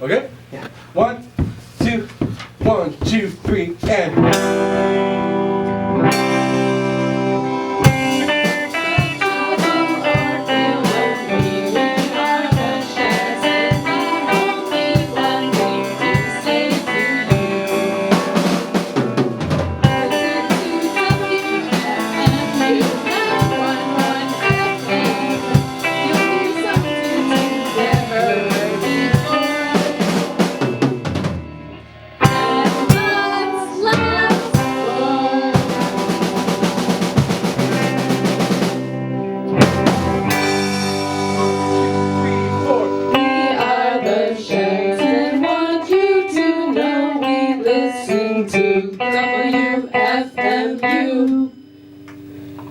Okay? Yeah. 1, 2, 1, 2, 3, and. WFMU,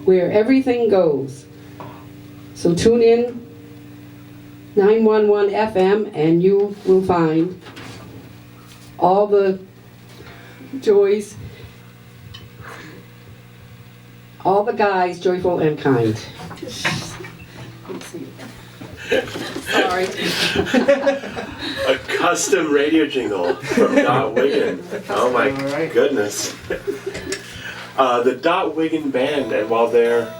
where everything goes. So tune in 911 FM and you will find all the joys, all the guys joyful and kind. Sorry. A custom radio jingle from Dot Wiggin. Oh my goodness. The Dot Wiggin Band, and while they're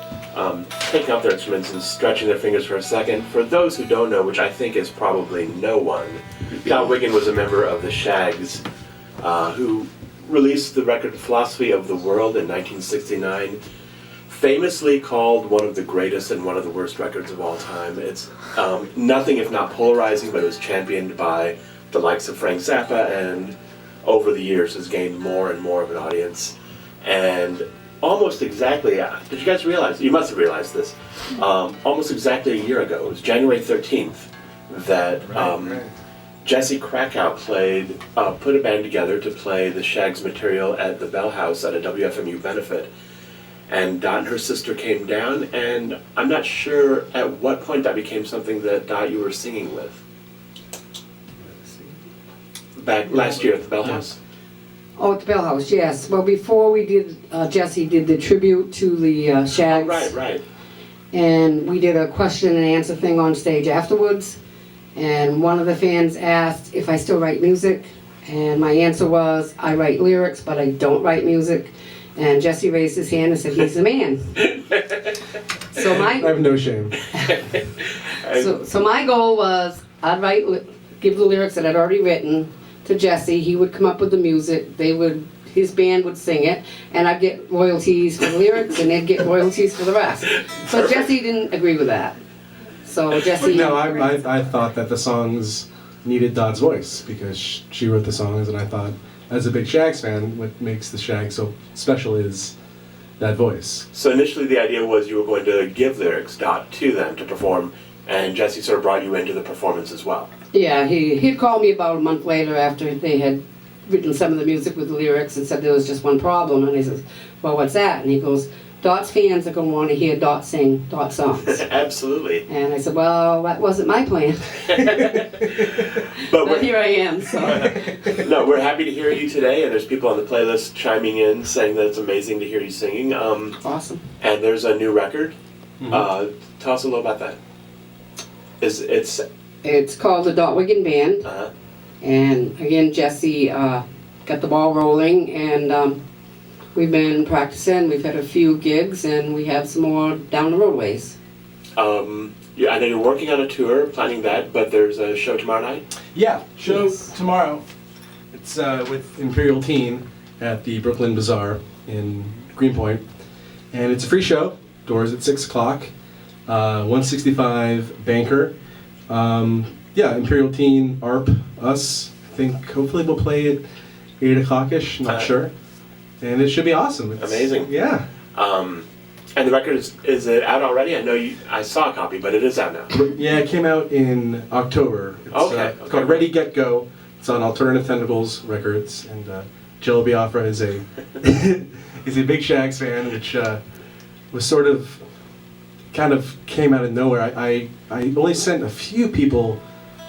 taking out their instruments and stretching their fingers for a second, for those who don't know, which I think is probably no one, Dot Wiggin was a member of the Shaggs, who released the record Philosophy of the World in 1969. Famously called one of the greatest and one of the worst records of all time. It's nothing if not polarizing, but it was championed by the likes of Frank Zappa, and over the years has gained more and more of an audience. And almost exactly, did you guys realize, you must have realized this, almost exactly a year ago, it was January 13th, that Jesse Krakow put a band together to play the Shaggs material at the Bell House at a WFMU benefit. And Dot and her sister came down, and I'm not sure at what point that became something that Dot, you were singing with. Back last year at the Bell House. Oh, at the Bell House, yes. Well, before we did, Jesse did the tribute to the Shaggs. Oh, right. And we did a question and answer thing on stage afterwards. And one of the fans asked if I still write music. And my answer was, I write lyrics, but I don't write music. And Jesse raised his hand and said, he's the man. I have no shame. So my goal was, I'd give the lyrics that I'd already written to Jesse. He would come up with the music. His band would sing it, and I'd get royalties for the lyrics, and they'd get royalties for the rest. So Jesse didn't agree with that. So Jesse. No, I thought that the songs needed Dot's voice because she wrote the songs, and I thought, as a big Shaggs fan, what makes the Shaggs so special is that voice. So initially the idea was you were going to give lyrics, Dot, to them to perform, and Jesse sort of brought you into the performance as well. Yeah, he'd called me about a month later after they had written some of the music with the lyrics and said there was just one problem. And he says, well, what's that? And he goes, Dot's fans are going to want to hear Dot sing Dot songs. Absolutely. And I said, well, that wasn't my plan. But here I am, so. No, we're happy to hear you today, and there's people on the playlist chiming in saying that it's amazing to hear you singing. Awesome. And there's a new record. Mm-hmm. Tell us a little about that. It's called the Dot Wiggin Band. Uh-huh. And again, Jesse got the ball rolling, and we've been practicing. We've had a few gigs, and we have some more down the roadways. I know you're working on a tour, planning that, but there's a show tomorrow night? Yeah, show tomorrow. It's with Imperial Teen at the Brooklyn Bazaar in Greenpoint. And it's a free show. Doors at 6 o'clock. 165 Banker. Imperial Teen, ARP, us. I think hopefully we'll play at 8 o'clock-ish, not sure. And it should be awesome. It's amazing. Yeah. And the record is it out already? I know I saw a copy, but it is out now. Yeah, it came out in October. It's called Ready, Get, Go. It's on Alternative Tentacles Records, and Jill Biafra is a is a big Shaggs fan, which was sort of kind of came out of nowhere. I only sent a few people,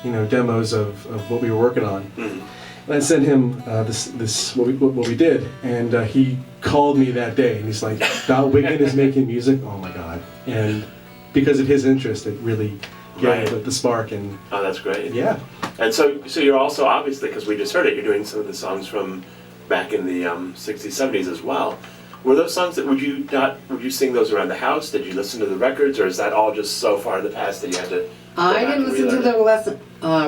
demos of what we were working on. Mm-hmm. And I sent him this what we did, and he called me that day, and he's like, Dot Wiggin is making music. Oh my God! And because of his interest, it really gave the spark. And oh, that's great. Yeah. And so you're also, obviously, because we just heard it, you're doing some of the songs from back in the 60s, 70s as well. Were those songs that, would you sing those around the house? Did you listen to the records, or is that all just so far in the past that you had to I didn't listen to the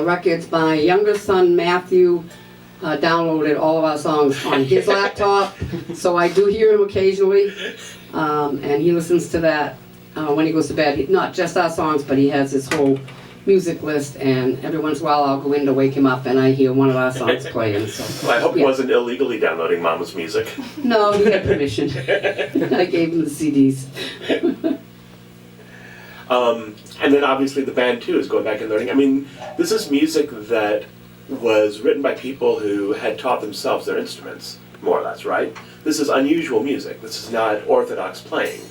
records. My younger son, Matthew, downloaded all of our songs on his laptop, so I do hear him occasionally, and he listens to that when he goes to bed. Not just our songs, but he has his whole music list, and every once in a while I'll go in to wake him up and I hear one of our songs playing. So, well, I hope he wasn't illegally downloading Mama's music. No, he had permission. I gave him the CDs. And then obviously the band too is going back and learning. I mean, this is music that was written by people who had taught themselves their instruments, more or less, right? This is unusual music. This is not orthodox playing.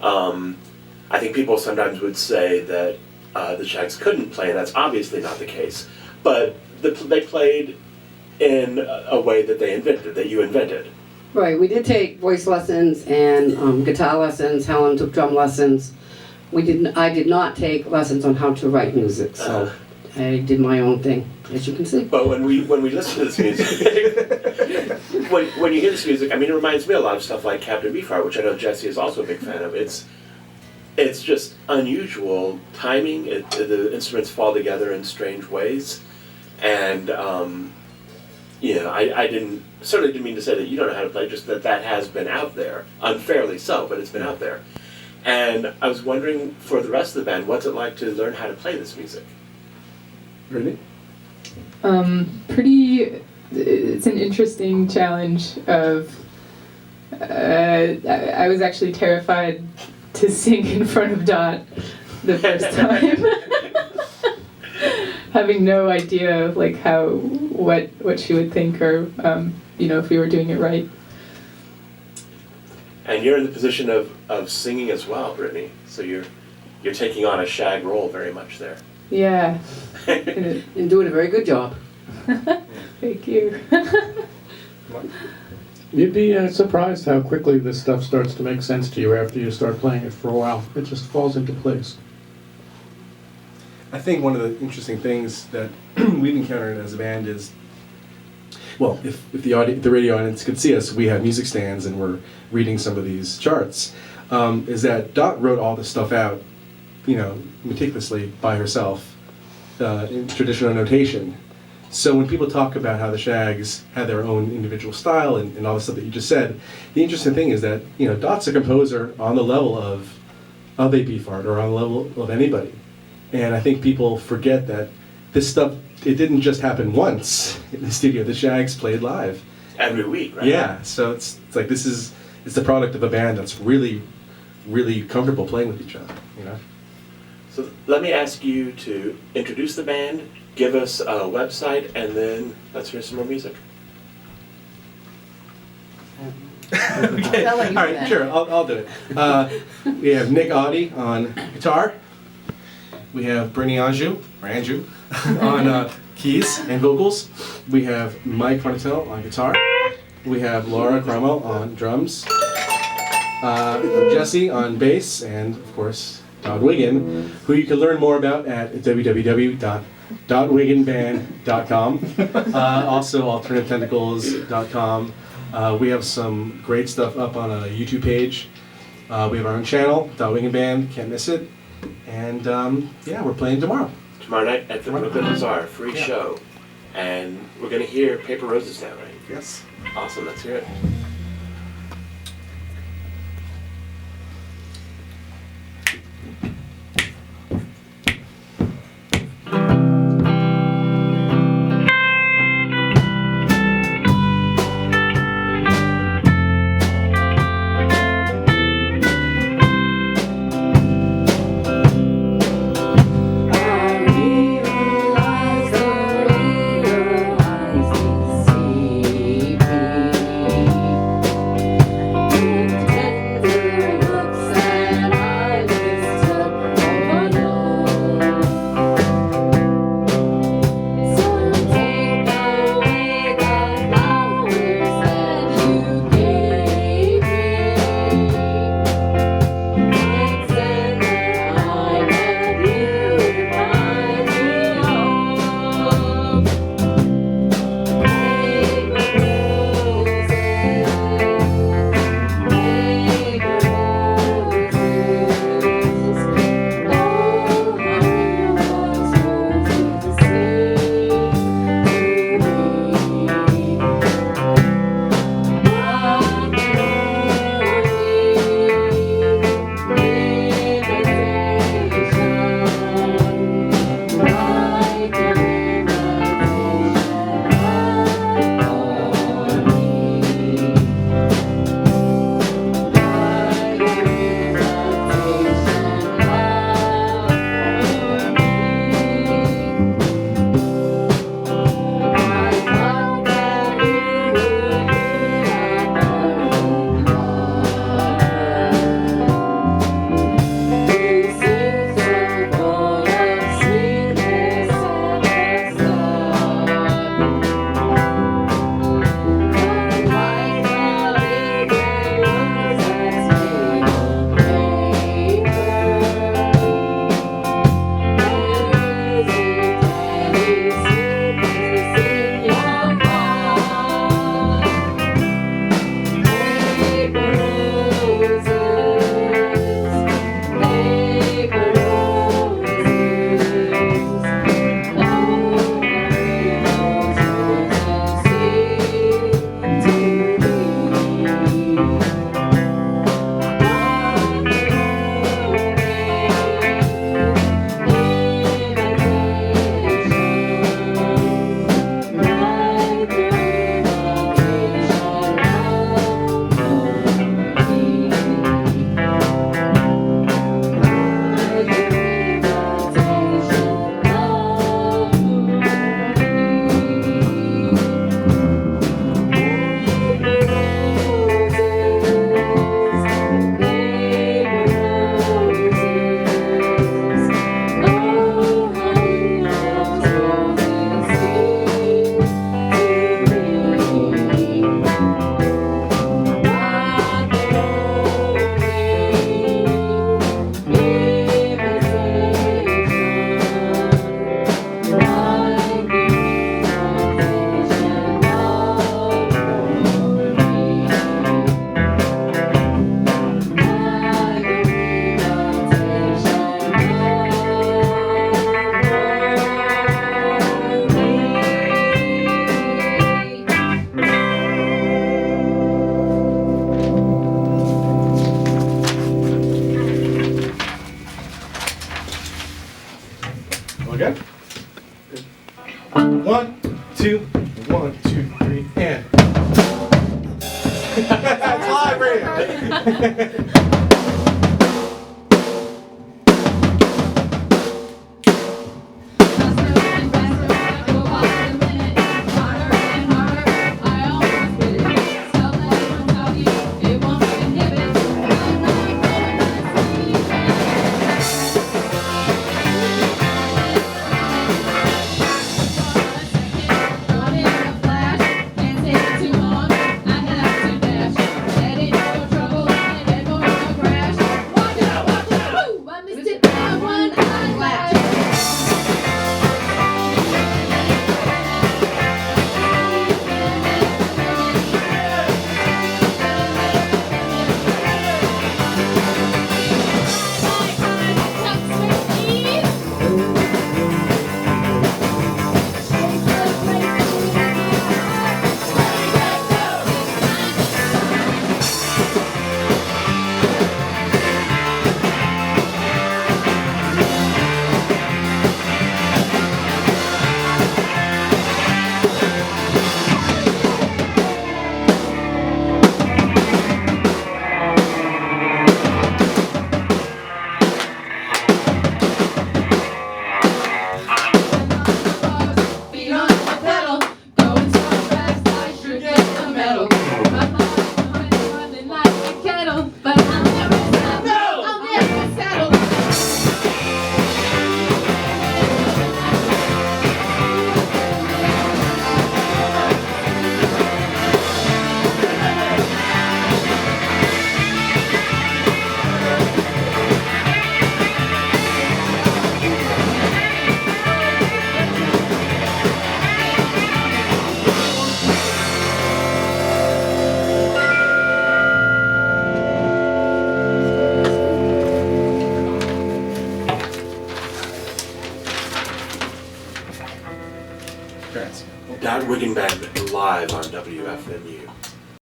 I think people sometimes would say that the Shaggs couldn't play, and that's obviously not the case. But they played in a way that they invented, that you invented. Right, we did take voice lessons and guitar lessons. Helen took drum lessons. I did not take lessons on how to write music, so I did my own thing, as you can see. But when we listen to this music, when you hear this music, I mean, it reminds me a lot of stuff like Captain Beefheart, which I know Jesse is also a big fan of. It's just unusual timing. The instruments fall together in strange ways, and I certainly didn't mean to say that you don't know how to play. Just that has been out there, unfairly so, but it's been out there. And I was wondering, for the rest of the band, what's it like to learn how to play this music? Brittany? It's an interesting challenge of, I was actually terrified to sing in front of Dot the first time. Having no idea of like what she would think, or if we were doing it right. And you're in the position of singing as well, Brittany. So you're taking on a Shag role very much there. Yeah. And doing a very good job. Thank you. You'd be surprised how quickly this stuff starts to make sense to you after you start playing it for a while. It just falls into place. I think one of the interesting things that we've encountered as a band is, well, if the radio audience could see us, we have music stands and we're reading some of these charts, is that Dot wrote all this stuff out, meticulously by herself, in traditional notation. So when people talk about how the Shaggs had their own individual style and all the stuff that you just said, the interesting thing is that, Dot's a composer on the level of a Beefheart or on the level of anybody. And I think people forget that this stuff, it didn't just happen once in the studio. The Shaggs played live every week, right? Yeah, so it's like it's the product of a band that's really, really comfortable playing with each other, So let me ask you to introduce the band, give us a website, and then let's hear some more music. Okay. All right, sure, I'll do it. We have Nick Oddy on guitar. We have Brittany Anjou on keys and vocals. We have Mike Fornatale on guitar. We have Laura Cromwell on drums. Jesse on bass, and of course Todd Wiggin, who you can learn more about at www.wigginband.com. Also alternativetentacles.com. We have some great stuff up on a YouTube page. We have our own channel, Wiggin Band, can't miss it. And we're playing tomorrow. Tomorrow night at the Brooklyn Bazaar, free show. And we're going to hear Paper Roses now, right? Yes. Awesome, let's hear it. 1, 2, 1, 2, 3, and. That's live radio. Wiggin Band live on WFMU.